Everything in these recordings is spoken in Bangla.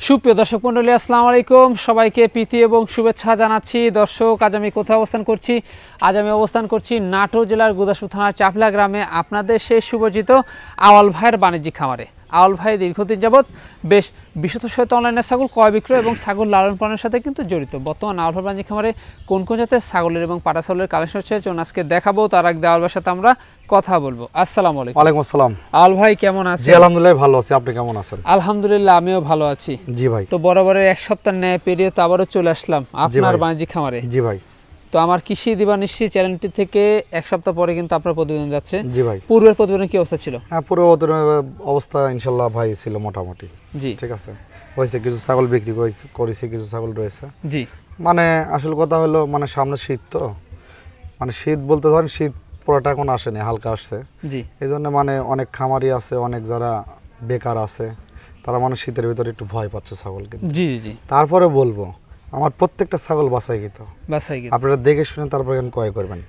সুপ্রিয় দর্শক মণ্ডলী, আসসালামু আলাইকুম। সবাইকে প্রীতি এবং শুভেচ্ছা জানাচ্ছি। দর্শক, আজ আমি কোথায় অবস্থান করছি? আজ আমি অবস্থান করছি নাটোর জেলার গুদাসপুর থানার চাপলা গ্রামে, আপনাদের সেই সুপরিচিত আওয়াল ভাইয়ের বাণিজ্যিক খামারে। আওয়াল ভাই দীর্ঘদিন যাবৎ বেশ বিশত শত অনলাইনে ছাগল ক্রয় বিক্রয় এবং ছাগল লালন পালনের সাথে কিন্তু জড়িত। বর্তমান আওয়াল ভাই বাণিজ্যিক খামারে কোন কোন জাতের ছাগলের এবং পাটা ছাগলের কালেকশন হচ্ছে চলুন আজকে দেখাবো। তার আগে আওয়াল ভাইয়ের সাথে আমরা কথা বলবো। আসসালামু আলাইকুম। ওয়ালাইকুম আসসালাম। আওয়াল ভাই কেমন আছেন? জি আলহামদুলিল্লাহ ভালো আছি, আপনি কেমন আছেন? আলহামদুলিল্লাহ আমিও ভালো আছি। জি ভাই। তো বরাবরের এক সপ্তাহ ন্যায় পেরিয়ে তো আবারও চলে আসলাম আপনার বাণিজ্যিক খামারে। জি ভাই। তো আমার কৃষি দিবানিশি চ্যানেলটি থেকে এক সপ্তাহ পরে কিন্তু আপনার প্রতিবেদন যাচ্ছে। জি ভাই। পূর্বের প্রতিবেদন কি অবস্থা ছিল? হ্যাঁ, পূর্বের অবস্থা ইনশাআল্লাহ ভাই ছিল মোটামুটি। জি ঠিক আছে, হয়েছে কিছু ছাগল বিক্রি করেছি, কিছু ছাগল রয়েছে। জি, মানে আসল কথা হলো মানে সামনে শীত, তো মানে শীত বলতে ধরেন শীত পুরোটা এখন আসেনি, হালকা আসছে। জি, এই জন্য মানে অনেক খামারি আছে, অনেক যারা বেকার আছে, তারা মানে শীতের ভিতরে একটু ভয় পাচ্ছে ছাগলকে। জি জি। তারপরে বলবো আমার প্রত্যেকটা ছাগল বাছাইকৃত, আপনারা দেখে শুনে তারপরে ক্রয় করবেন।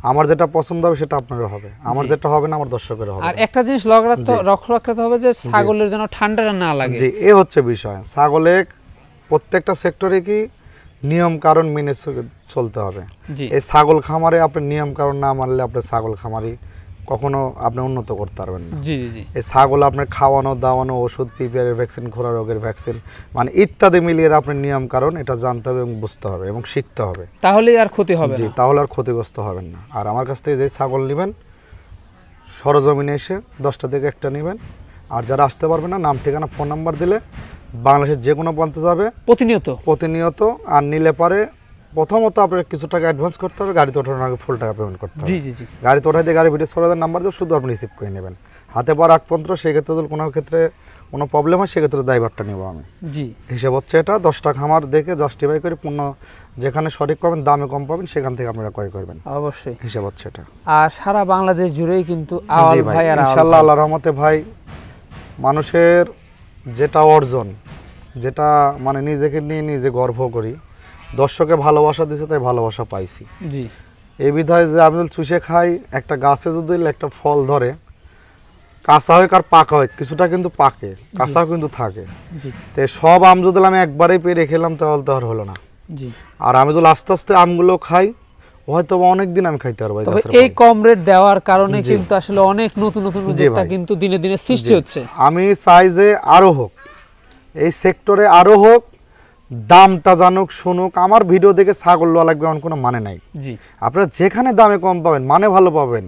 আমার যেটা পছন্দ হবে সেটা আপনারও হবে, আমার যেটা হবে না আমার দর্শকের হবে। আর একটা জিনিস লক্ষ্য রাখতে হবে যে ছাগলের যেন ঠান্ডাটা না লাগে। জি, এই হচ্ছে বিষয়। ছাগলের প্রত্যেকটা সেক্টরে কি নিয়ম কারণ মেনে চলতে হবে। এই ছাগল খামারে আপনি নিয়ম কারণ না মানলে আপনার ছাগল খামারি কখনো আপনি উন্নত করতে পারবেন না। জি জি। এই ছাগল আপনার খাওয়ানো দাওয়ানো, ওষুধ, পিপিআরের ভ্যাকসিন, খোরা রোগের ভ্যাকসিন, মানে ইত্যাদি মিলিয়ে আপনার নিয়ম কারণ এটা জানতে হবে এবং বুঝতে হবে এবং শিখতে হবে, তাহলেই আর ক্ষতি হবে না। জি, তাহলে আর ক্ষতিগ্রস্ত হবেন না। আর আমার কাছ থেকে যে ছাগল নেবেন সরজমিনে এসে 10টা থেকে একটা নেবেন। আর যারা আসতে পারবে না, নাম ঠিকানা ফোন নাম্বার দিলে বাংলাদেশের যে কোনো প্রান্তে যাবে প্রতিনিয়ত। আর নিলে পারে প্রথমত আপনার কিছু টাকা অ্যাডভান্স করতে হবে, গাড়িতে ওঠানোর আগে ফুল টাকা পেমেন্ট করতে হবে। জি জি জি। গাড়িতে ওঠাই দিয়ে গাড়ি ভিডিও সরাদের নাম্বার দিয়ে শুধু আপনি রিসিভ করে নেবেন। হাতে পাওয়ার আগ পর্যন্ত সেক্ষেত্রে যদি কোনো ক্ষেত্রে কোনো প্রবলেম হয় সেক্ষেত্রে দায়ভারটা নেব আমি। জি, হিসেব হচ্ছে এটা। 10টা খামার দেখে জাস্টিফাই করে পূর্ণ যেখানে সঠিক পাবেন, দামে কম পাবেন, সেখান থেকে আপনারা ক্রয় করবেন অবশ্যই। হিসেব হচ্ছে এটা। আর সারা বাংলাদেশ জুড়েই কিন্তু আওয়াল ভাই আর ইনশাআল্লাহ আল্লাহর রহমতে ভাই মানুষের যেটা অর্জন, যেটা মানে নিজেকে নিয়ে নিজে গর্ব করি, দর্শকে ভালোবাসা দিছে তাই ভালোবাসা পাইছি। জি, এই বিধায় যে আমি চুষে খাই, একটা গাছে যদি একটা ফল ধরে কাঁচা হয় আর পাকা হয়, কিছুটা কিন্তু পাকে, কাঁচাও কিন্তু থাকে। তো সব আম যদি আমি একবারেই পেরে খেলাম তাহলে তো আর হলো না। জি, আর আমি যদি আস্তে আস্তে আমগুলো খাই হয়তো অনেকদিন আমি খাইতে পারবো। তবে এই কম রেট দেওয়ার কারণে কিন্তু আসলে অনেক নতুন নতুন উদ্যোক্তা কিন্তু দিনে দিনে সৃষ্টি হচ্ছে। আমি চাই যে আরো হোক, এই সেক্টরে আরো হোক, দামটা জানুক, শুনুক। আমার ভিডিও দেখে ছাগল লওয়া লাগবে এমন কোনো মানে নাই। জি, আপনারা যেখানে দামে কম পাবেন, মানে ভালো পাবেন,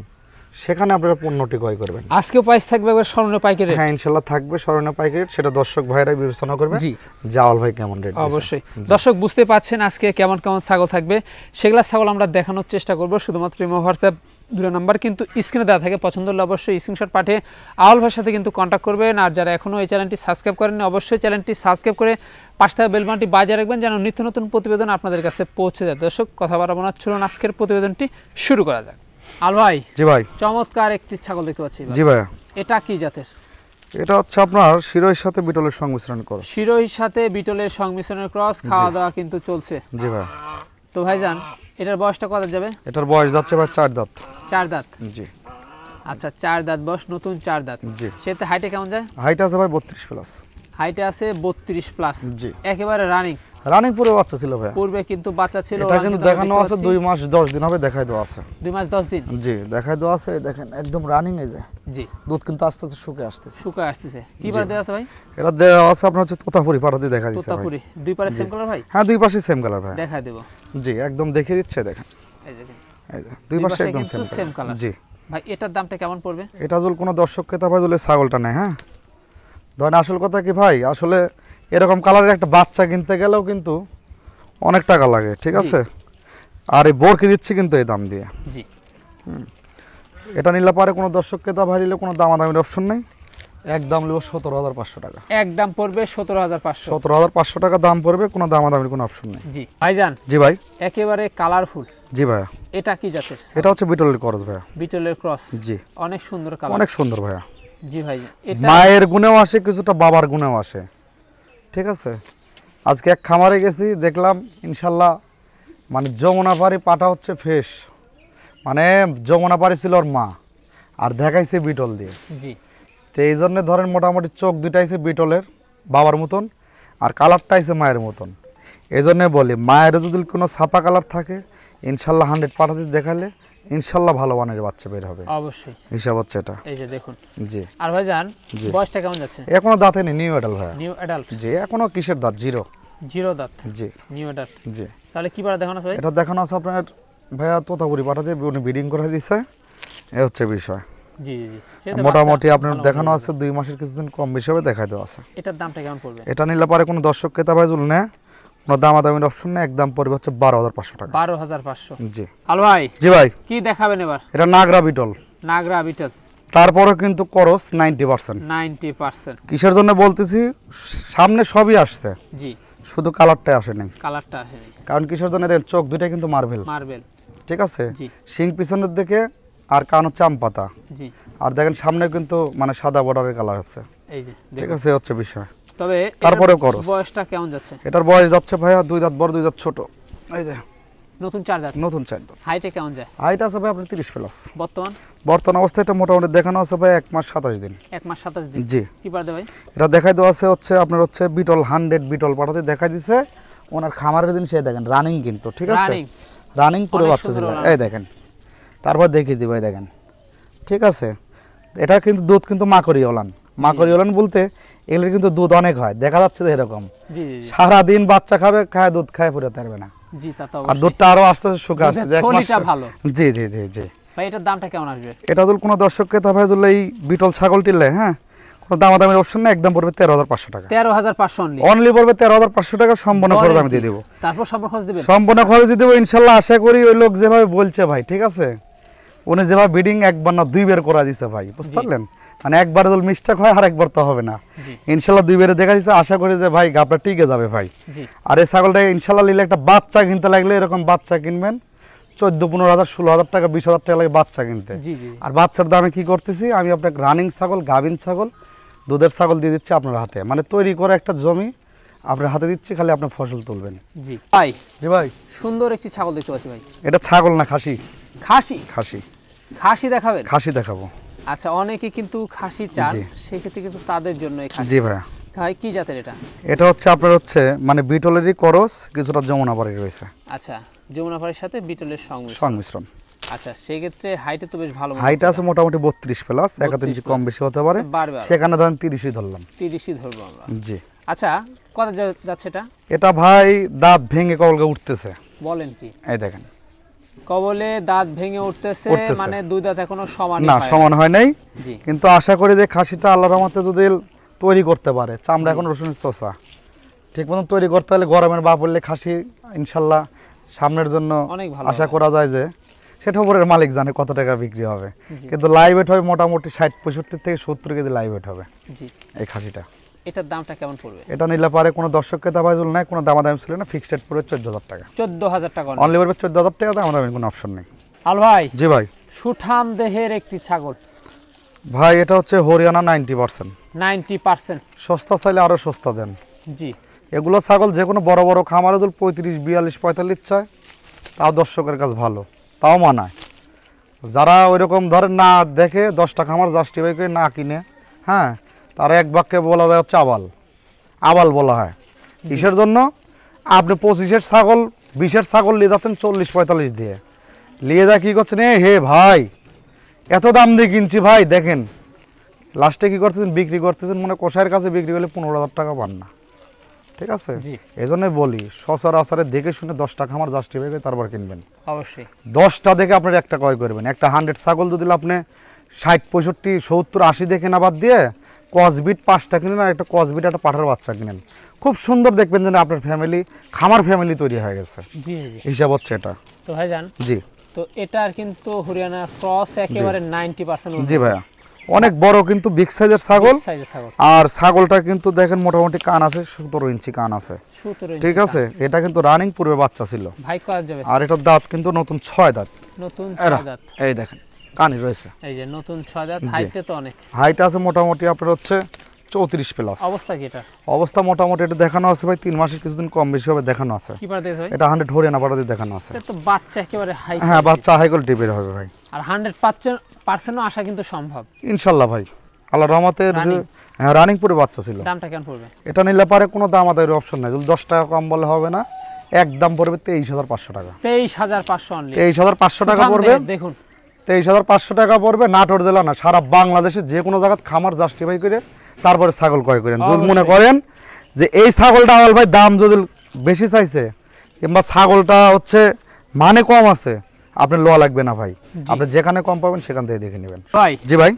সেখানে আপনারা পণ্যটি ক্রয় করবেন। আজকে প্রাইস থাকবে স্বর্ণ পাইকারি রেট। হ্যাঁ ইনশাআল্লাহ থাকবে স্বর্ণ পাইকারি রেট, সেটা দর্শক ভাইরাই বিবেচনা করবে। জি, জাওয়াল ভাই কেমন রেট। অবশ্যই দর্শক বুঝতে পাচ্ছেন আজকে কেমন কেমন ছাগল থাকবে, সেগুলা ছাগল আমরা দেখানোর চেষ্টা করব। শুধুমাত্র ইমো হোয়াটসঅ্যাপ দুটো নাম্বার কিন্তু স্ক্রিনে দেওয়া থাকে, পছন্দ হলে অবশ্যই স্ক্রিনশট পাঠিয়ে আওয়াল ভাইয়ের সাথে কিন্তু কন্ট্যাক্ট করবেন। আর যারা এখনও এই চ্যানেলটি সাবস্ক্রাইব করেননি অবশ্যই চ্যানেলটি সাবস্ক্রাইব করে পাশে থাকা বেল বাটনটি বাজিয়ে রাখবেন যেন নিত্য নতুন প্রতিবেদন আপনাদের কাছে পৌঁছে যায়। দর্শক কথা বাড়াবো না, চলুন আজকের প্রতিবেদনটি শুরু করা যাক। আল ভাই। জি ভাই। চমৎকার একটি ছাগল দেখতে পাচ্ছি। জি ভাই। এটা কি জাতের? এটা হচ্ছে আপনার শিরোহির সাথে বিটলের সংমিশ্রণ ক্রস। শিরোহির সাথে বিটলের সংমিশ্রণের ক্রস, খাওয়া দাওয়া কিন্তু চলছে। জি ভাই। তো ভাইজান এটার বয়সটা কত যাবে? এটার বয়স যাচ্ছে ভাই 4 দাঁত। 4 দাঁত। জি। আচ্ছা 4 দাঁত বয়স, নতুন 4 দাঁত। জি। সেতে হাইটে কেমন যায়? হাইট আছে ভাই 32 প্লাস। হাইটে আছে 32 প্লাস। জি। একেবারে রানিং পুরো বাচ্চা ছিল ভাই। পূর্বে কিন্তু বাচ্চা ছিল। এটা কিন্তু দেখানো আছে 2 মাস 10 দিন হবে, দেখাই দেওয়া আছে। 2 মাস 10 দিন। জি, দেখাই দেওয়া আছে। দেখেন একদম রানিং এই যে। জি। দুধ কিন্তু আস্তে আস্তে শুকিয়ে আসতেছে। কি বার দেয়া আছে ভাই? এটা দেওয়া আছে আপনার হচ্ছে তোতাপুরি পাড়া দিয়ে দেখা দিচ্ছে ভাই। তোতাপুরি দুই পারে সেম কালার ভাই? হ্যাঁ দুই পাশে সেম কালার ভাই। দেখাই দেব। জি, একদম দেখিয়ে দিচ্ছে দেখেন। এই দেখেন। এই যে দুই পাশে একদম সেম কালার। জি। ভাই এটার দামটা কেমন পড়বে? এটা যদি কোনো দর্শক ক্রেতা ভাই যদি ছাগলটা নেয়, হ্যাঁ ধরেন আসল কথা কি ভাই, আসলে এরকম কালারের একটা বাচ্চা কিনতে গেলেও কিন্তু অনেক টাকা লাগে, ঠিক আছে? আর এই বোরকে দিচ্ছি কিন্তু এই দাম দিয়ে। জি। এটা নিলে পারে কোনো দর্শক ক্রেতা ভাই নিলে কোনো দামাদামির অপশন নেই, একদম নেব 17,500 টাকা। একদম পড়বে 17,500। 17,500 টাকা দাম পড়বে, কোনো দামাদামির কোনো অপশন নেই। জি ভাইজান। জি ভাই। একেবারে কালারফুল। জি ভাই। এটা কি জাতের? এটা হচ্ছে বিটলের ক্রস ভাই। বিটলের ক্রস। জি। অনেক সুন্দর কালার। অনেক সুন্দর ভাইয়া। জি ভাই। এটা মায়ের গুণেও আসে, কিছুটা বাবার গুণেও আসে, ঠিক আছে? আজকে এক খামারে গেছি, দেখলাম ইনশাল্লাহ মানে যমুনাপাড়ি পাটা হচ্ছে ফ্রেশ, মানে যমুনাপাড়ি ছিল ওর মা, আর দেখাইছে বিটল দিয়ে। জি। তো এই জন্য ধরেন মোটামুটি চোখ দুটাইছে বিটলের বাবার মতন, আর কালারটা আছে মায়ের মতন। এই জন্যে বলি মায়ের যদি কোনো ছাপা কালার থাকে ইনশাল্লাহ 100 পাঠাতে দেখালে ইনশাল্লাহ ভালো মানের বাচ্চা বের হবে অবশ্যই। হিসাব হচ্ছে এটা। এই যে দেখুন। জি। আর ভাইজান জি। বয়সটা কেমন যাচ্ছে? এখনো দাঁতে নেই, নিউ অ্যাডাল্ট ভাই। New adult. জি, এখনো কিসের দাঁত? জিরো। জিরো দাঁত। জি। New adult. জি। তাহলে কি পাড়া দেখানো আছে ভাই? এটা দেখানো আছে আপনার ভাইয়া তোতাপুরি পাঠাতে, উনি ব্রিডিং করে দিয়েছে, এ হচ্ছে বিষয়। জি জি জি। সেটা মোটামুটি বাচ্চা আপনার ভালো দেখানো মতো আছে 2 মাসের কিছুদিন কম বেশি হবে, দেখাই দেওয়া আছে। এটার দামটা কেমন পড়বে? এটা নিলে পারে কোনো দর্শক ক্রেতা ভাই জুল নেয়, কোনো দামাদামির অপশন নেই, একদম পড়বে হচ্ছে 12,500 টাকা। 12,500। জি। আল ভাই। জি ভাই। কি দেখাবেন এবার? এটা নাগরা বিটল। নাগরা বিটল। তারপরে কিন্তু করস 90%। 90%। কিসের জন্য বলতেছি, সামনে সবই আসছে, জি। শুধু কালারটাই আসে নাই। কালারটা আসেনি। কারণ কিসের জন্য দেখেন চোখ দুইটা কিন্তু মার্বেল। মার্বেল। ঠিক আছে। জি। শিং পিছনের দিকে আর কান হচ্ছে আম পাতা। জি। আর দেখেন সামনে কিন্তু মানে সাদা বর্ডারের কালার আছে। এই যে ঠিক দেখুন। আছে, এই হচ্ছে বিষয়। তবে তারপরেও করস। বয়সটা কেমন যাচ্ছে? এটার বয়স যাচ্ছে ভাইয়া 2 দাঁত বড় 2 দাঁত ছোট। এই যে নতুন 4 দাঁত। নতুন 4 দাঁত। হাইটে কেমন যায় হাইট আছে ভাই আপনার 30 প্লাস। বর্তমান অবস্থায় এটা মোটামুটি দেখানো আছে ভাই 1 মাস 27 দিন। 1 মাস 27 দিন। জি। কি পারদে ভাই? এটা দেখাই দেওয়া আছে হচ্ছে আপনার হচ্ছে বিটল 100 বিটল পাঠাতে দেখাই দিছে। ওনার খামারের দিন সে দেখেন রানিং কিন্তু, ঠিক আছে, রানিং পুরো বাচ্চা ছিল। এই দেখেন, তারপর দেখিয়ে দিই ভাই, দেখেন, ঠিক আছে। এটা কিন্তু দুধ কিন্তু মাকড়ি ওলান। মাকড়ি ওলান বলতে এগুলোর কিন্তু দুধ অনেক হয়, দেখা যাচ্ছে তো এরকম। জি জি। সারাদিন বাচ্চা খাবে, খায় দুধ খায় পুরো পারবে না। জি, তা তো অবশ্যই। আর দুধটা আরো আস্তে আস্তে শুকা আসছে, এক মাস। ভালো। জি জি জি জি। ভাই এটার দামটা কেমন আসবে? এটা যদি কোনো দর্শককে তা ভাই এই বিটল ছাগল টিলে, হ্যাঁ, কোনো দামাদামির অপশন না, একদম পড়বে 13,500 টাকা। 13,500 অনলি। অনলি পড়বে 13,500 টাকা, সম্পূর্ণ খরচ আমি দিয়ে দেব। তারপর সম্পূর্ণ খরচ দিবেন? সম্পূর্ণ খরচ দিয়ে দেব ইনশাআল্লাহ। আশা করি ওই লোক যেভাবে বলছে ভাই, ঠিক আছে, উনি যেভাবে বিডিং একবার না 2 বের করা দিছে ভাই, বুঝতে পারলেন? মানে একবার যদি মিস্টেক হয় আর একবার তো হবে না, ইনশাআল্লাহ 2 বেরে দেখা দিছে। আশা করি যে ভাই গাবটা টিকে যাবে ভাই। আর এই ছাগলটা ইনশাআল্লাহ নিলে একটা বাচ্চা কিনতে লাগলে এরকম বাচ্চা কিনবেন 14-15,000 16,000 টাকা 20,000 টাকা লাগে বাচ্চা কিনতে। আর বাচ্চার দামে কি করতেছি আমি, আপনাকে রানিং ছাগল, গাভিন ছাগল, দুধের ছাগল দিয়ে দিচ্ছি আপনার হাতে, মানে তৈরি করে একটা জমি আপনার হাতে দিচ্ছি, খালি আপনি ফসল তুলবেন। জি ভাই। জি ভাই। সুন্দর একটি ছাগল দেখতে পাচ্ছি ভাই। এটা ছাগল না, খাসি। খাসি? খাসি। খাসি দেখাবেন? খাসি দেখাবো। আচ্ছা, অনেকে কিন্তু খাসি চান, সেই ক্ষেত্রে কিন্তু তাদের জন্য এই খাসি। জি ভাই। ভাই কি জাতের এটা? এটা হচ্ছে আপনার হচ্ছে মানে বিটলেরই করস, কিছুটা যমুনাপাড়ি রয়েছে। আচ্ছা, যমুনাপাড়ির সাথে বিটলের সংমিশ্রণ। আচ্ছা, সেই ক্ষেত্রে হাইটে তো বেশ ভালো। হাইট আছে মোটামুটি 32 প্লাস, 1 ইঞ্চি কম বেশি হতে পারে, সেখানে ধরেন 30ই ধরলাম। 30ই ধরবো আমরা। জি। আচ্ছা, কত যাচ্ছে এটা? এটা ভাই দাঁত ভেঙে কবলকে উঠতেছে। বলেন কি? এই দেখেন, কবলে দাঁত ভেঙে উঠতেছে, মানে 2 দাঁত এখনো সমান না, সমান হয় নাই। জি। কিন্তু আশা করি যে খাসিটা আল্লাহর রহমতে যদি তৈরি করতে পারে, চামড়া এখন রসুনের চোষা, ঠিক মতন তৈরি করতে হলে গরমের বা পড়লে খাসি ইনশাল্লাহ সামনের জন্য আশা করা যায় যে সেটা উপরের মালিক জানে কত টাকা বিক্রি হবে। কিন্তু লাইভ ওয়েট হবে মোটামুটি 60-65 থেকে 70 কেজি লাইভ ওয়েট হবে এই খাসিটা। এটার দামটা কেমন পড়বে? এটা নিলে পারে কোনো দর্শককে দাবাইজুল নাই, কোনো দামাদামি ছিল না, ফিক্সড রেট পড়বে 14,000 টাকা। 14,000 টাকা অনলি পড়বে 14,000 টাকা, দামাদামি কোনো অপশন নেই। আল ভাই। জি ভাই। সুঠাম দেহের একটি ছাগল ভাই, এটা হচ্ছে হরিয়ানা 90%। 90%? সস্তা চাইলে আরো সস্তা দেন। জি। এগুলো ছাগল যে কোনো বড় বড় খামারে যদি 35, 42, 45 চায়, তাও দর্শকের কাছে ভালো, তাও মানায়। যারা ওইরকম ধরেন না দেখে 10টা খামার জাস্টিফাই করে না কিনে, হ্যাঁ, তারা এক বাক্যে বলা যায় হচ্ছে আবাল। আবাল বলা হয় কিসের জন্য? আপনি 25-এর ছাগল 20-এর ছাগল নিয়ে যাচ্ছেন 40-45 দিয়ে, নিয়ে যা কি করছেন, হে ভাই এত দাম দিয়ে কিনছি ভাই, দেখেন লাস্টে কি করতেছেন, বিক্রি করতেছেন মনে কষায়ের কাছে বিক্রি করলে 15,000 টাকা পান না। ঠিক আছে, এই জন্যই বলি সচরাচরে দেখে শুনে 10টা খামার জাস্টিফাই করে তারপর কিনবেন। অবশ্যই 10টা দেখে আপনার একটা ক্রয় করবেন। একটা 100 ছাগল যদি আপনি 60, 65, 70, 80 দেখে না বাদ দিয়ে কসবিট 5টা কিনেন আর একটা কসবিট একটা পাঠার বাচ্চা কিনেন, খুব সুন্দর দেখবেন যে আপনার ফ্যামিলি খামার ফ্যামিলি তৈরি হয়ে গেছে। জি জি। হিসাব হচ্ছে এটা। তো ভাইজান। জি। তো এটার কিন্তু হরিয়ানা ক্রস একেবারে 90%। জি ভাইয়া, অনেক বড় কিন্তু বিগ সাইজের ছাগল। আর ছাগলটা কিন্তু দেখেন মোটামুটি কান আছে 17 ইঞ্চি কান আছে, ঠিক আছে। এটা কিন্তু রানিং পূর্বে বাচ্চা ছিল ভাই, কত যাবে? আর এটার দাঁত কিন্তু নতুন 6 দাঁত। নতুন 6 দাঁত। এই দেখেন কানই রয়েছে, এই যে নতুন 6 দাঁত। হাইটে তো অনেক হাইট আছে মোটামুটি আপনার হচ্ছে 34 প্লাস। অবস্থা কি এটা? অবস্থা মোটামুটি এটা দেখানো আছে ভাই 3 মাসের কিছুদিন কম বেশি হবে দেখানো আছে। কি পার দিয়েছে ভাই? এটা 100 হরিয়ানা পাড়া দিয়ে দেখানো আছে। এটা তো বাচ্চা একেবারে হাই। হ্যাঁ, বাচ্চা হাই কোয়ালিটি বের হবে ভাই। আর 100% আশা কিন্তু সম্ভব ইনশাআল্লাহ ভাই, আল্লাহর রহমতে। হ্যাঁ রানিং পুরো বাচ্চা ছিল। দামটা কেমন পড়বে? এটা নিলে পারে কোনো দাম আদায়ের অপশন নাই, যদি 10 টাকা কম বলে হবে না, একদম পড়বে 23,500 টাকা। 23,500 অনলি। 23,500 টাকা পড়বে। দেখুন 23,500 টাকা পড়বে। নাটোর জেলা না, সারা বাংলাদেশে যে কোনো জায়গায় খামার জাস্টিফাই করে তারপরে ছাগল ক্রয় করেন। যদি মনে করেন যে এই ছাগলটা আওয়াল ভাই দাম যদি বেশি চাইছে কিংবা ছাগলটা হচ্ছে মানে কম আছে, আপনি লোয়া লাগবে না ভাই, আপনি যেখানে কম পাবেন সেখান থেকে দেখে নেবেন ভাই। জি ভাই,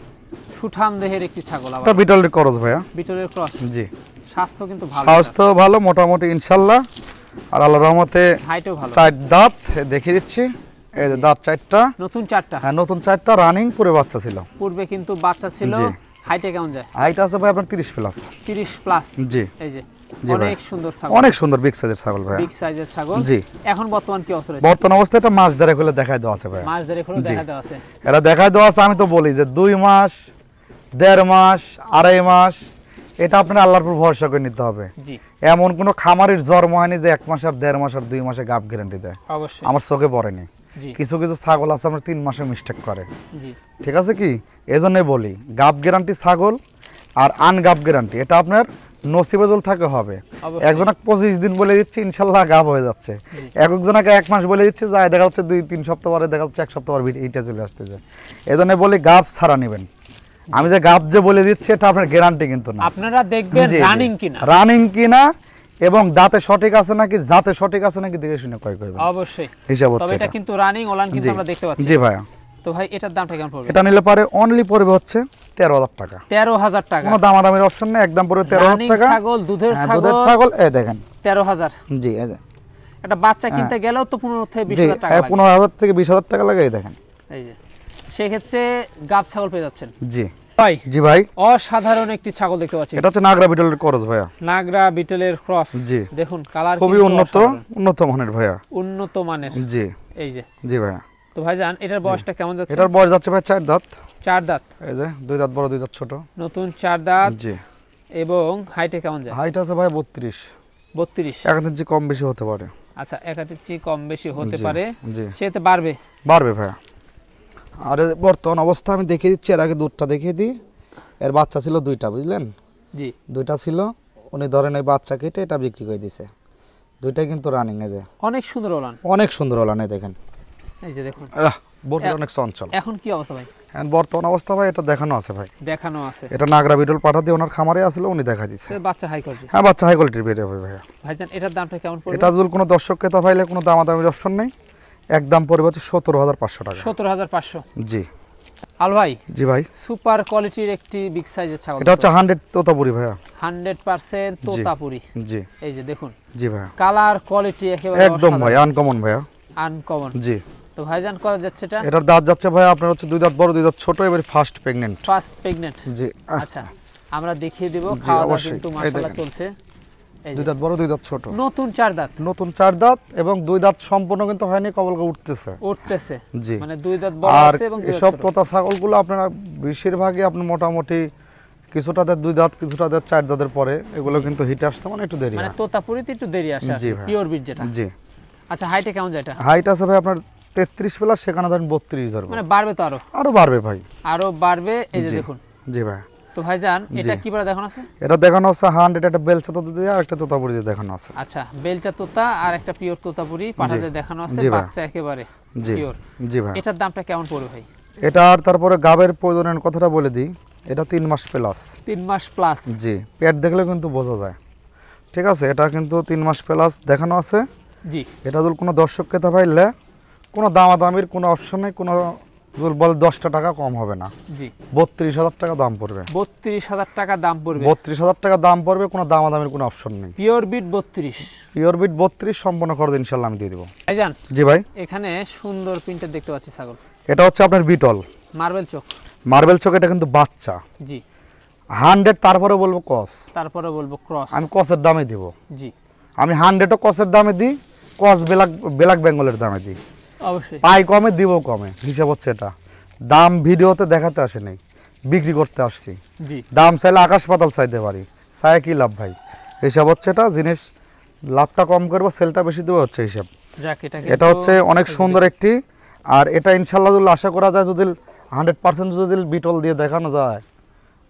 সুঠাম দেহের একটি ছাগল, আবার এটা বিটলের ক্রস ভাইয়া, বিটলের ক্রস। জি স্বাস্থ্য কিন্তু ভালো, স্বাস্থ্য ভালো মোটামুটি ইনশাআল্লাহ, আর আল্লাহর রহমতে হাইটও ভালো। 4 দাঁত দেখিয়ে দিচ্ছি, এই যে দাঁত 4টা, নতুন 4টা। হ্যাঁ নতুন 4টা, রানিং পুরো বাচ্চা ছিল, পূর্বে কিন্তু বাচ্চা ছিল। জি। হাইটে কেমন যায়? হাইট আছে ভাই আপনার 30 প্লাস। 30 প্লাস। জি এই যে জি ভাই, অনেক সুন্দর ছাগল, অনেক সুন্দর বিগ সাইজের ছাগল ভাই, বিগ সাইজের ছাগল। জি। এখন বর্তমান কি অবস্থা রয়েছে? বর্তমান অবস্থায় এটা মাস ধরে খুলে দেখাই দেওয়া আছে ভাই, মাস ধরে খুলে জি। দেখা দেওয়া আছে। এরা দেখাই দেওয়া আছে, আমি তো বলি যে 2 মাস 1.5 মাস 2.5 মাস, এটা আপনার আল্লাহর উপর ভরসা করে নিতে হবে। জি এমন কোনো খামারের জন্ম হয়নি যে 1 মাস আর 1.5 মাস আর 2 মাসে গাব গ্যারান্টি দেয়, অবশ্যই। আমার চোখে পড়েনি। জি কিছু কিছু ছাগল আছে আমরা 3 মাসে মিস্টেক করে, জি ঠিক আছে কি, এজন্যই বলি গাব গ্যারান্টি ছাগল আর আনগাব গ্যারান্টি এটা আপনার নসিবেজল থাকে হবে। অবশ্যই। একজনকে 25 দিন বলে দিচ্ছি ইনশাল্লাহ গাব হয়ে যাচ্ছে, একজনকে 1 মাস বলে দিচ্ছে যায় দেখা যাচ্ছে 2-3 সপ্তাহ পরে দেখা যাচ্ছে 1 সপ্তাহ পর এইটা চলে আসতেছে। এজন্য বলি গাব ছাড়া নেবেন। আমি যে গাব যে বলে দিচ্ছি এটা আপনার গ্যারান্টি কিন্তু না, আপনারা দেখবেন রানিং কিনা, রানিং কিনা এবং দাঁতে সঠিক আছে নাকি, জাতে সঠিক আছে নাকি দেখে শুনে ক্রয় করবেন, অবশ্যই হিসাব তবে হচ্ছে এটা কিন্তু রানিং ওলান কিন্তু আমরা দেখতে পাচ্ছি। জি ভাইয়া, তো ভাই এটার দামটা কেমন পড়বে? এটা নিলে পারে অনলি পড়বে হচ্ছে 13,000 টাকা। 13,000 টাকা। কোনো দামাদামির অপশন নেই, একদম পড়বে 13,000 রানিং টাকা। ছাগল, দুধের হ্যাঁ, ছাগল, দুধের ছাগল এই দেখেন 13,000। জি এই যে একটা বাচ্চা কিনতে গেলেও তো 15 থেকে জি 20,000 টাকা লাগে। 15,000 থেকে 20,000 টাকা লাগে, এই দেখেন। এই যে সেই ক্ষেত্রে গাব ছাগল পেয়ে যাচ্ছেন। জি ভাই জি ভাই, অসাধারণ একটি ছাগল দেখতে পাচ্ছি, এটা হচ্ছে নাগরা বিটলের ক্রস ভাইয়া, নাগরা বিটলের ক্রস। জি দেখুন কালার খুবই উন্নত মানের ভাইয়া, উন্নত মানের। জি এই যে জি ভাইয়া। তো ভাইজান এটার বয়সটা কেমন যাচ্ছে? এটার বয়স যাচ্ছে ভাই 4 দাঁত। 4 দাঁত। এই যে 2 দাঁত বড় 2 দাঁত ছোট, নতুন 4 দাঁত। জি। এবং হাইটে কেমন যায়? হাইট আছে ভাই 32, 32। 1 ইঞ্চি কম বেশি হতে পারে। আচ্ছা 1 ইঞ্চি কম বেশি হতে জি, পারে, জি সেতে বাড়বে। বাড়বে ভাইয়া। আর বর্তমান অবস্থা আমি দেখিয়ে দিচ্ছি, এর আগে দুধটা দেখিয়ে দিই। এর বাচ্চা ছিল 2টা, বুঝলেন, জি 2টা ছিল, উনি ধরেন এই বাচ্চা কেটে এটা বিক্রি করে দিছে। 2টাই কিন্তু রানিং, এই যে অনেক সুন্দর ওলান, অনেক সুন্দর ওলান, এই দেখেন। এই যে দেখুন বডি অনেক চঞ্চল। এখন কি অবস্থা ভাই? এখন বর্তমান অবস্থা ভাই এটা দেখানো আছে ভাই, দেখানো আছে। এটা নাগরা বিটল পাঠা দিয়ে ওনার খামারে আসলে উনি দেখা দিচ্ছে। এর বাচ্চা হাই কোয়ালিটি। হ্যাঁ বাচ্চা হাই কোয়ালিটির বেরিয়ে হবে ভাইয়া। ভাইজান এটার দামটা কেমন পড়বে? এটা যদি কোনো দর্শক ক্রেতা পাইলে কোনো দামাদামির অপশন নেই, একদম পড়বে হচ্ছে 17,500 টাকা। 17,500। জি আল ভাই জি ভাই, সুপার কোয়ালিটির একটি বিগ সাইজের ছাগল, এটা হচ্ছে 100 তোতাপুরি ভাইয়া, 100% তোতাপুরি। জি এই যে দেখুন জি ভাইয়া, কালার কোয়ালিটি একেবারে একদম ভাই আনকমন ভাইয়া, আনকমন। জি। তো ভাইজান কত যাচ্ছে এটা? এটার দাঁত যাচ্ছে ভাই আপনার হচ্ছে 2 দাঁত বড় 2 দাঁত ছোট, এবারে ফার্স্ট প্রেগন্যান্ট। First pregnant. জি আচ্ছা আমরা দেখিয়ে দিব, জি, খাওয়া দাওয়া অবশ্যই। কিন্তু এই মাশাআল্লাহ দেখেন। চলছে। এই 2 যে দাঁত বড় 2 দাঁত ছোট, নতুন 4 দাঁত, নতুন 4 দাঁত এবং 2 দাঁত সম্পূর্ণ কিন্তু হয়নি, কবলকে উঠতেছে। উঠতেছে। জি। মানে 2 দাঁত বড় আর আছে এবং 2 দাঁত এসব ছোট। তোতা ছাগলগুলো আপনারা বেশিরভাগই আপনার মোটামুটি কিছুটা দাঁত 2 দাঁত কিছুটা দাঁত 4 দাঁতের পরে এগুলো কিন্তু হিটে আসতে মানে একটু দেরি মানে হয়। তোতাপুরিতে একটু দেরি আসে, জি ভাই। পিওর বিট যেটা। জি আচ্ছা হাইটে কেমন যায় এটা? হাইট আছে ভাই আপনার 33 প্লাস, সেখানে ধরেন 32 ধরবে, মানে বাড়বে তো আরো বাড়বে ভাই। আরো বাড়বে। এই যে জি। দেখুন। জি ভাই, তো ভাইজান এটা জি। কি বলে দেখানো আছে? এটা দেখানো আছে 100 একটা বেলচা তোতা দিয়ে আর একটা তোতাপুরি দিয়ে দেখানো আছে। আচ্ছা বেলচা তোতা আর একটা পিওর তোতাপুরি পাঠাতে দেখানো আছে, জি ভাই। বাচ্চা একেবারে জি পিওর। জি ভাই, এটার দামটা কেমন পড়বে ভাই? এটা আর তারপরে গাবের প্রয়োজনের কথাটা বলে দিই, এটা 3 মাস প্লাস। 3 মাস প্লাস। জি পেট দেখলে কিন্তু বোঝা যায়, ঠিক আছে, এটা কিন্তু 3 মাস প্লাস দেখানো আছে। জি এটা যদি কোনো দর্শক ক্রেতা পাইলে কোনো দামাদামির কোনো অপশন নেই, কোনো যদি বলে 10টা টাকা কম হবে না, জি 32,000 টাকা দাম পড়বে। 32,000 টাকা দাম পড়বে। 32,000 টাকা দাম পড়বে, কোনো দামাদামির কোনো অপশন নেই। Pure beat 32। পিওর বিট 32 সম্পূর্ণ খরচ ইনশাল্লাহ আমি দিয়ে দেবো। ভাইজান জি ভাই, এখানে সুন্দর প্রিন্টের দেখতে পাচ্ছি ছাগল, এটা হচ্ছে আপনার বিটল মার্বেল চোখ। মার্বেল চোখ, এটা কিন্তু বাচ্চা জি 100, তারপরে বলবো কস, তারপরে বলবো ক্রস। আমি কসের দামে দিব। জি আমি 100ও কসের দামে দিই, কস ব্ল্যাক বেঙ্গলের দামে দিই, অবশ্যই। পাই কমে দিব কমে, হিসাব হচ্ছে এটা। দাম ভিডিওতে দেখাতে আসে নাই, বিক্রি করতে আসছি। জি দাম চাইলে আকাশ পাতাল চাইতে পারি, চাই কি লাভ ভাই, হিসাব হচ্ছে এটা। জিনিস লাভটা কম করবো, সেলটা বেশি দেবো হচ্ছে হিসাব। যাক এটা এটা হচ্ছে অনেক সুন্দর একটি, আর এটা ইনশাল্লাহ যদি আশা করা যায় যদি 100% যদি বিটল দিয়ে দেখানো যায়,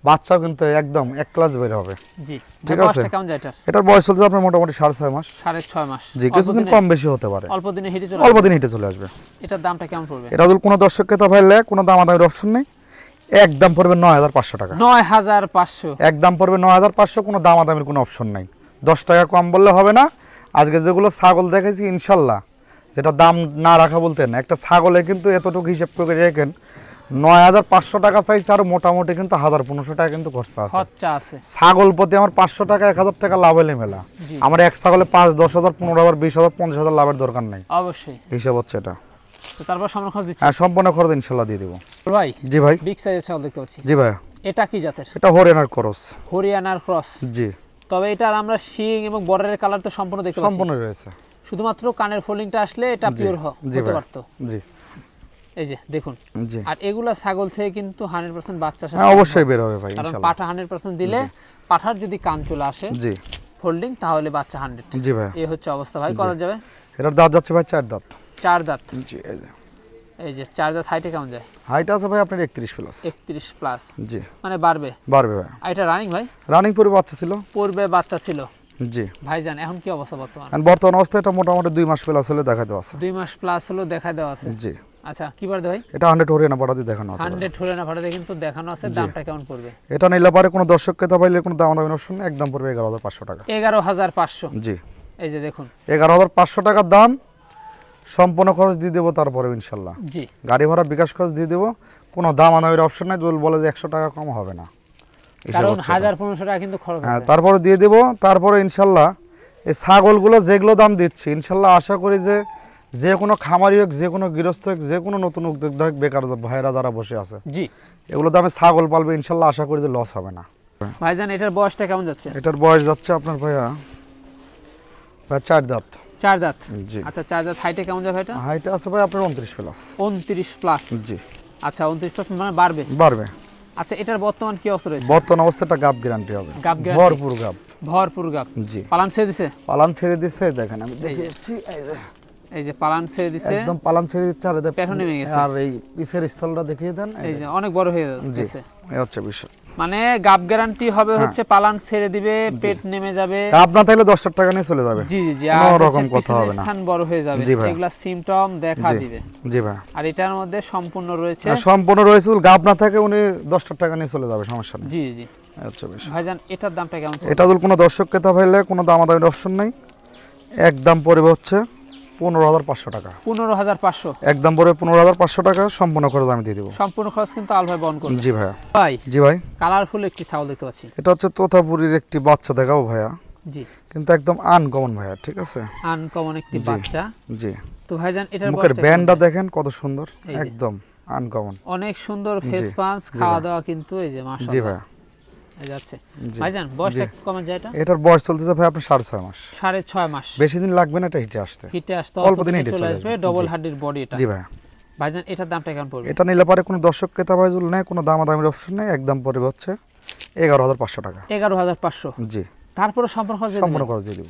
বাচ্চাও কিন্তু একদম এক ক্লাস বের হবে। জি ঠিক আছে। বয়সটা কেমন যায় এটার? এটার বয়স চলছে আপনার মোটামুটি 6.5 মাস। 6.5 মাস। জি, কিছুদিন কম বেশি হতে পারে। অল্প দিনে হেঁটে চলে অল্প দিন হেঁটে চলে আসবে। এটার দামটা কেমন পড়বে? এটা যদি কোনো দর্শক ক্রেতা ভাইলে কোনো দামাদামির অপশন নেই, একদম পড়বে 9,500 টাকা। 9,500 একদম পড়বে 9,500, কোনো দামাদামির কোনো অপশন নাই। 10 টাকা কম বললে হবে না। আজকে যেগুলো ছাগল দেখেছি ইনশাল্লাহ, যেটা দাম না রাখা বলতেন, একটা ছাগলে কিন্তু এতটুকু হিসাব করে রেখেন 9,500 টাকা চাইছে, আর মোটামুটি কিন্তু 1,500 টাকা কিন্তু খরচা আছে। ছাগল প্রতি আমার 500 টাকা 1,000 টাকা লাভ হলে মেলা। আমার এক ছাগলে 5, 10,000, 15,000, 20,000, 50,000 লাভের দরকার নাই। অবশ্যই হিসাব হচ্ছে এটা। তো তারপর সম্পূর্ণ খরচ দিচ্ছি? হ্যাঁ, সম্পূর্ণ খরচ ইনশাল্লাহ দিয়ে দেবো ভাই। জি ভাই। বিগ সাইজের ছাগল দেখতে পাচ্ছি। জি ভাই। এটা কি জাতের? এটা হরিয়ানার ক্রস। হরিয়ানার ক্রস। জি। তবে এটার আমরা শিং এবং বর্ডারের কালার তো সম্পূর্ণ দেখতে পাচ্ছি। সম্পূর্ণ রয়েছে। শুধুমাত্র কানের ফোল্ডিংটা আসলে এটা পিওর হতে পারতো। জি। এই যে দেখুন। জি। আর এগুলা ছাগল থেকে কিন্তু 100% বাচ্চা আসে। হ্যাঁ, অবশ্যই বের হবে ভাই কারণ ইনশাআল্লাহ। পাঠা 100% দিলে পাঠার যদি কান চলে আসে জি ফোল্ডিং, তাহলে বাচ্চা 100। জি ভাই। এই হচ্ছে অবস্থা ভাই। কত যাবে? এটার দাঁত যাচ্ছে ভাই 4 দাঁত। 4 দাঁত। জি। এই যে 4 দাঁত। হাইটে কেমন যায়? হাইট আছে ভাই আপনার 31 প্লাস। 31 প্লাস। জি। মানে বাড়বে ভাই। আর এটা রানিং ভাই? রানিং পূর্বে বাচ্চা ছিল। পূর্বে বাচ্চা ছিল। জি। ভাইজান এখন কি অবস্থা বর্তমান? বর্তমান অবস্থা এটা মোটামুটি 2 মাস প্লাস হলে দেখা দেওয়া আছে। 2 মাস প্লাস হলো দেখা দেওয়া আছে। জি। আচ্ছা, কি বার ভাই? এটা 100 হরিয়ানা পাঠাতে দেখানো আছে। 100 হরিয়ানা পাঠাতে কিন্তু দেখানো আছে। দামটা কেমন পড়বে? এটা নিলে পারে কোনো দর্শক ক্রেতা পাইলে কোনো দাম দামি অপশন একদম পড়বে 11,500 টাকা। 11,500। জি। এই যে দেখুন 11,500 টাকার দাম, সম্পূর্ণ খরচ দিয়ে দেবো তারপরে ইনশাল্লাহ। জি। গাড়ি ভাড়া বিকাশ খরচ দিয়ে দেবো, কোনো দাম আনামের অপশন নাই। যদি বলে যে 100 টাকা কম হবে না, কারণ 1,500 টাকা কিন্তু খরচ আছে। হ্যাঁ, তারপরে দিয়ে দেবো। তারপরে ইনশাল্লাহ এই ছাগলগুলো যেগুলো দাম দিচ্ছি ইনশাল্লাহ আশা করি যে কোনো খামারি হোক, যে কোনো গৃহস্থ হোক, যে কোনো নতুন উদ্যোক্তা হোক, বেকার ভাইরা যারা বসে আছে, জি, এগুলো দামে ছাগল পালবে ইনশাল্লাহ আশা করি যে লস হবে না। ভাইজান এটার বয়সটা কেমন যাচ্ছে? এটার বয়স যাচ্ছে আপনার ভাইয়া 4 দাঁত। 4 দাঁত। জি। আচ্ছা, 4 দাঁত। হাইটে কেমন যাবে এটা? হাইটে আছে ভাই আপনার 29 প্লাস। 29 প্লাস। জি। আচ্ছা, 29 প্লাস মানে বাড়বে। আচ্ছা, এটার বর্তমান কি অবস্থা রয়েছে? বর্তমান অবস্থাটা গাব গ্যারান্টি হবে। গাব গ্যারান্টি? ভরপুর গাব। জি। পালান ছেড়ে দিছে? পালান ছেড়ে দিছে, দেখেন আমি দেখাচ্ছি। এই যে পালান ছেড়ে দিছে, একদম পালান ছেড়ে দিচ্ছে। আর পেছনে নেমে গেছে। আর এই পিছের স্থলটা দেখিয়ে দেন। এই যে অনেক বড় হয়ে যাচ্ছে। এই হচ্ছে বিষয়। মানে গাব গ্যারান্টি হবে হচ্ছে পালান ছেড়ে দিবে, পেট নেমে যাবে। গাব না থাকলে 10 টাকা নিয়ে চলে যাবে। জি জি জি। কোনো আর রকম কথা হবে না। স্থান বড় হয়ে যাবে, এগুলা সিম্পটম দেখা দিবে। জি ভাই। আর এটার মধ্যে সম্পূর্ণ রয়েছে। সম্পূর্ণ রয়েছে। গাব না থাকে উনি 10 টাকা নিয়ে চলে যাবে, সমস্যা নেই। জি জি। আচ্ছা বেশ। ভাইজান এটার দামটা কেমন? এটা যদি কোনো দর্শক ক্রেতা ভাইলে কোনো দামাদামির অপশন নাই, একদম পড়বে হচ্ছে 15,500 টাকা। 15,500 একদম পড়বে 15,500 টাকা। সম্পূর্ণ খরচ আমি দিয়ে দেবো। সম্পূর্ণ খরচ কিন্তু আল ভাই বহন করবে। জি ভাই। ভাই। জি ভাই। কালারফুল একটি ছাগল দেখতে পাচ্ছি। এটা হচ্ছে তোতাপুরীর একটি বাচ্চা দেখাও ভাইয়া। জি। কিন্তু একদম আনকমন ভাইয়া, ঠিক আছে? আনকমন একটি বাচ্চা। জি। তো ভাইজান এটার মুখের ব্যান্ডটা দেখেন কত সুন্দর, একদম আনকমন। অনেক সুন্দর ফেস পাঞ্চ, খাওয়া দাওয়া কিন্তু এই যে মাশাআল্লাহ। জি ভাই। এই যাচ্ছে। ভাইজান বয়সটা কেমন যায় এটা? এটার বয়স চলতেছে ভাই আপনার 6.5 মাস। 6.5 মাস। বেশি দিন লাগবে না এটা হিটে আসতে। অল্প দিনে হিটে চলে আসবে। ডবল হার্ডির বডি এটা। জি ভাই। ভাইজান এটার দামটা কেমন পড়বে? এটা নিলে পারে কোনো দর্শক ক্রেতা ভাই যদি নেয় কোনো দামাদামির অপশন নেই, একদম পড়বে হচ্ছে 11,500 টাকা। 11,500। জি। তারপরে সম্পূর্ণ খরচ দিয়ে দেব।